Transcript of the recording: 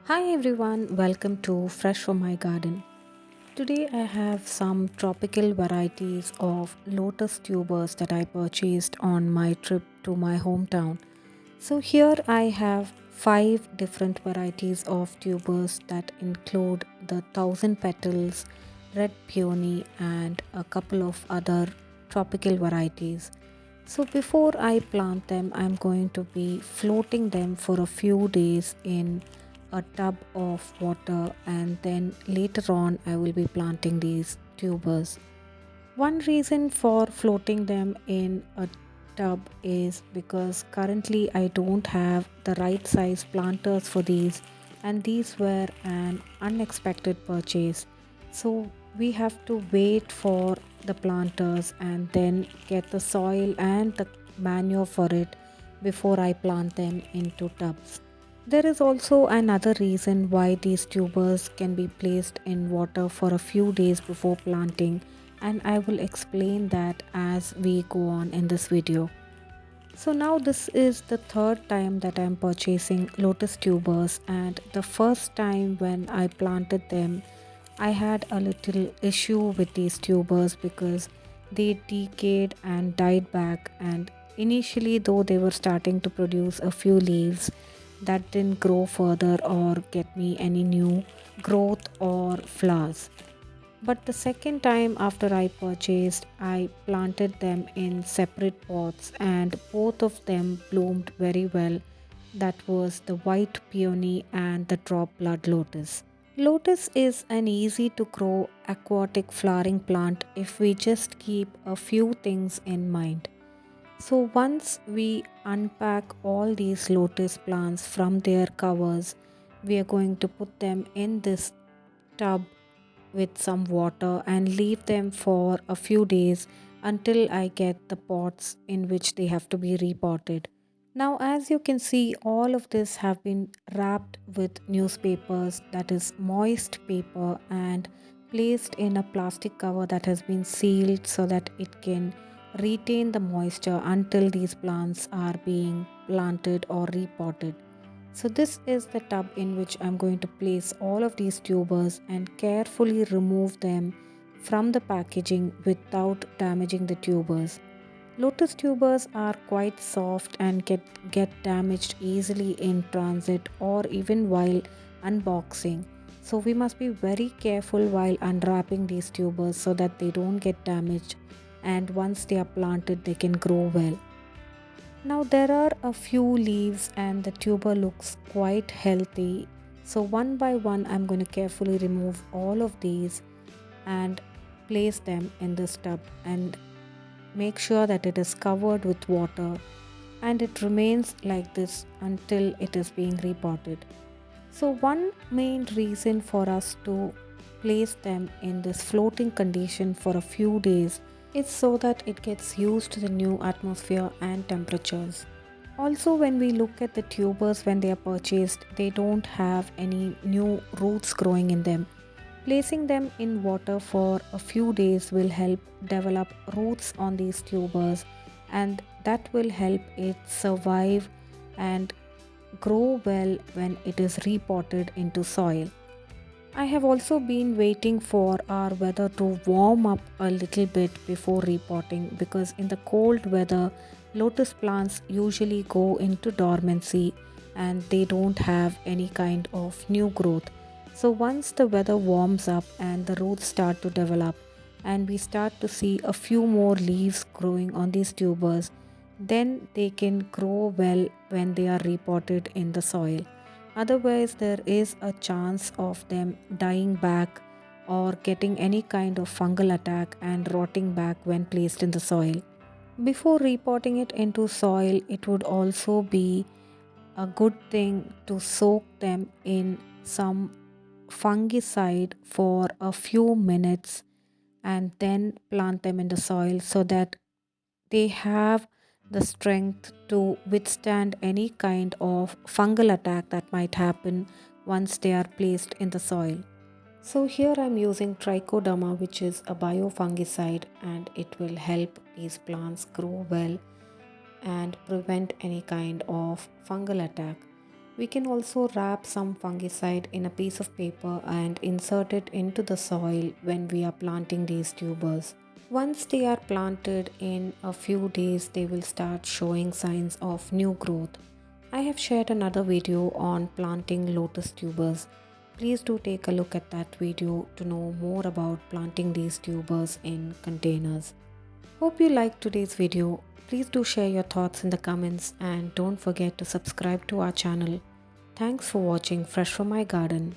Hi everyone, welcome to Fresh from My Garden. Today I have some tropical varieties of lotus tubers that I purchased on my trip to my hometown. So here I have 5 different varieties of tubers that include the thousand petals, red peony and a couple of other tropical varieties. So before I plant them, I'm going to be floating them for a few days in a tub of water, and then later on I will be planting these tubers. One reason for floating them in a tub is because currently I don't have the right size planters for these, and these were an unexpected purchase. So we have to wait for the planters and then get the soil and the manure for it before I plant them into tubs. There is also another reason why these tubers can be placed in water for a few days before planting, and I will explain that as we go on in this video. So now this is the third time that I'm purchasing lotus tubers, and the first time when I planted them I had a little issue with these tubers because they decayed and died back, and initially though they were starting to produce a few leaves, that didn't grow further or get me any new growth or flowers. But the second time after I purchased, I planted them in separate pots and both of them bloomed very well. That was the white peony and the drop blood lotus. Lotus is an easy to grow aquatic flowering plant if we just keep a few things in mind. So once we unpack all these lotus plants from their covers, we are going to put them in this tub with some water and leave them for a few days until I get the pots in which they have to be repotted. Now, as you can see, all of this have been wrapped with newspapers, that is moist paper, and placed in a plastic cover that has been sealed so that it can retain the moisture until these plants are being planted or repotted. So this is the tub in which I'm going to place all of these tubers and carefully remove them from the packaging without damaging the tubers. Lotus tubers are quite soft and get damaged easily in transit or even while unboxing. So we must be very careful while unwrapping these tubers so that they don't get damaged, and once they are planted they can grow well. Now there are a few leaves and the tuber looks quite healthy. So one by one I'm going to carefully remove all of these and place them in this tub and make sure that it is covered with water, and it remains like this until it is being repotted. So one main reason for us to place them in this floating condition for a few days is so that it gets used to the new atmosphere and temperatures. Also, when we look at the tubers when they are purchased, they don't have any new roots growing in them. Placing them in water for a few days will help develop roots on these tubers, and that will help it survive and grow well when it is repotted into soil. I have also been waiting for our weather to warm up a little bit before repotting, because in the cold weather, lotus plants usually go into dormancy and they don't have any kind of new growth. So once the weather warms up and the roots start to develop and we start to see a few more leaves growing on these tubers, then they can grow well when they are repotted in the soil. Otherwise, there is a chance of them dying back or getting any kind of fungal attack and rotting back when placed in the soil. Before repotting it into soil, it would also be a good thing to soak them in some fungicide for a few minutes and then plant them in the soil so that they have the strength to withstand any kind of fungal attack that might happen once they are placed in the soil. So here I'm using trichoderma, which is a biofungicide, and it will help these plants grow well and prevent any kind of fungal attack. We can also wrap some fungicide in a piece of paper and insert it into the soil when we are planting these tubers. Once they are planted, in a few days they will start showing signs of new growth. I have shared another video on planting lotus tubers. Please do take a look at that video to know more about planting these tubers in containers. Hope you liked today's video. Please do share your thoughts in the comments and don't forget to subscribe to our channel. Thanks for watching Fresh from my garden.